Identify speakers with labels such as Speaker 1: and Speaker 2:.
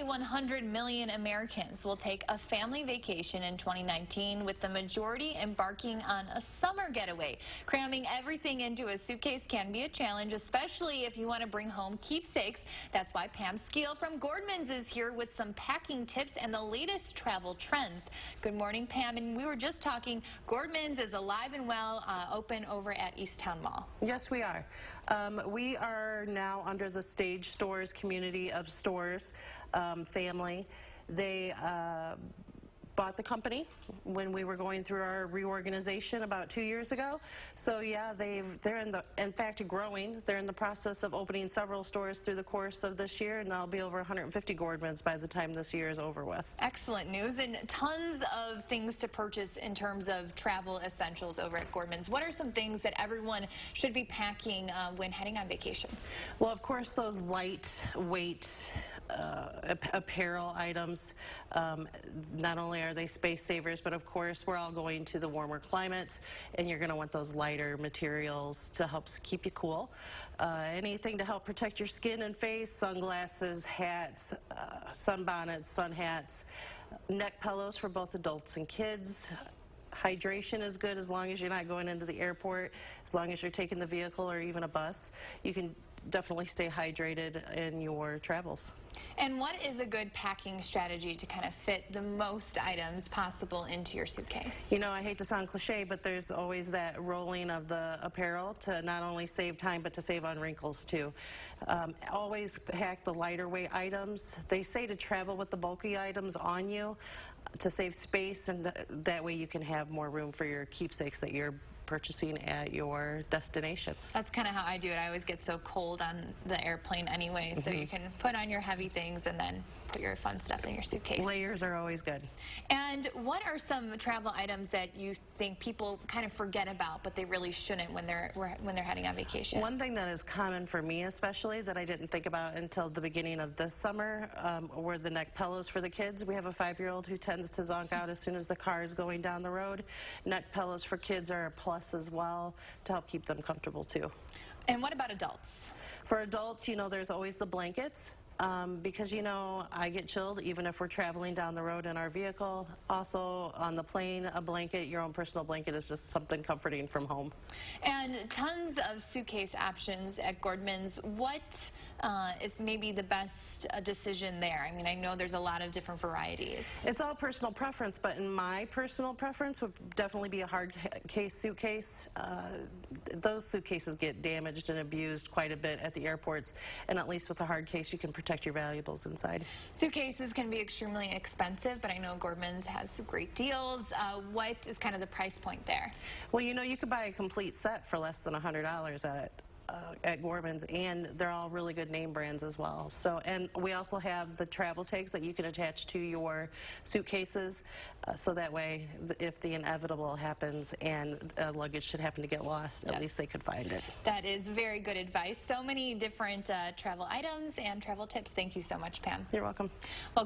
Speaker 1: Nearly 100 million Americans will take a family vacation in 2019, with the majority embarking on a summer getaway. Cramming everything into a suitcase can be a challenge, especially if you want to bring home keepsakes. That's why Pam Skeel from Gordmans is here with some packing tips and the latest travel trends. Good morning, Pam. And we were just talking, Gordmans is alive and well, open over at Easttown Mall.
Speaker 2: Yes, we are. We are now under the Stage Stores community of stores family. They bought the company when we were going through our reorganization about 2 years ago. So yeah, they're in fact growing. They're in the process of opening several stores through the course of this year, and there'll be over 150 Gordmans by the time this year is over with.
Speaker 1: Excellent news, and tons of things to purchase in terms of travel essentials over at Gordmans. What are some things that everyone should be packing when heading on vacation?
Speaker 2: Well, of course, those lightweight apparel items. Not only are they space savers, but of course we're all going to the warmer climates, and you're going to want those lighter materials to help keep you cool. Anything to help protect your skin and face: sunglasses, hats, sunbonnets, sun hats, neck pillows for both adults and kids. Hydration is good as long as you're not going into the airport, as long as you're taking the vehicle or even a bus. You can definitely stay hydrated in your travels.
Speaker 1: And what is a good packing strategy to kind of fit the most items possible into your suitcase?
Speaker 2: You know, I hate to sound cliche, but there's always that rolling of the apparel to not only save time, but to save on wrinkles too. Always pack the lighter weight items. They say to travel with the bulky items on you to save space, and that way you can have more room for your keepsakes that you're purchasing at your destination.
Speaker 1: That's kind of how I do it. I always get so cold on the airplane anyway, so you can put on your heavy things and then put your fun stuff in your suitcase.
Speaker 2: Layers are always good.
Speaker 1: And what are some travel items that you think people kind of forget about, but they really shouldn't when they're heading on vacation?
Speaker 2: One thing that is common for me especially that I didn't think about until the beginning of this summer were the neck pillows for the kids. We have a 5-year-old who tends to zonk out as soon as the car is going down the road. Neck pillows for kids are a plus as well to help keep them comfortable too.
Speaker 1: And what about adults?
Speaker 2: For adults, you know, there's always the blankets. Because, you know, I get chilled even if we're traveling down the road in our vehicle. Also, on the plane, a blanket, your own personal blanket, is just something comforting from home.
Speaker 1: And tons of suitcase options at Gordmans. What is maybe the best decision there? I mean, I know there's a lot of different varieties.
Speaker 2: It's all personal preference, but in my personal preference would definitely be a hard case suitcase. Those suitcases get damaged and abused quite a bit at the airports, and at least with a hard case you can protect your valuables inside.
Speaker 1: Suitcases can be extremely expensive, but I know Gordmans has some great deals. What is kind of the price point there?
Speaker 2: Well, you know, you could buy a complete set for less than $100 at Gordmans, and they're all really good name brands as well. So, and we also have the travel tags that you can attach to your suitcases, so that way if the inevitable happens and luggage should happen to get lost, at least they could find it.
Speaker 1: That is very good advice. So many different travel items and travel tips. Thank you so much, Pam.
Speaker 2: You're welcome.
Speaker 1: Well,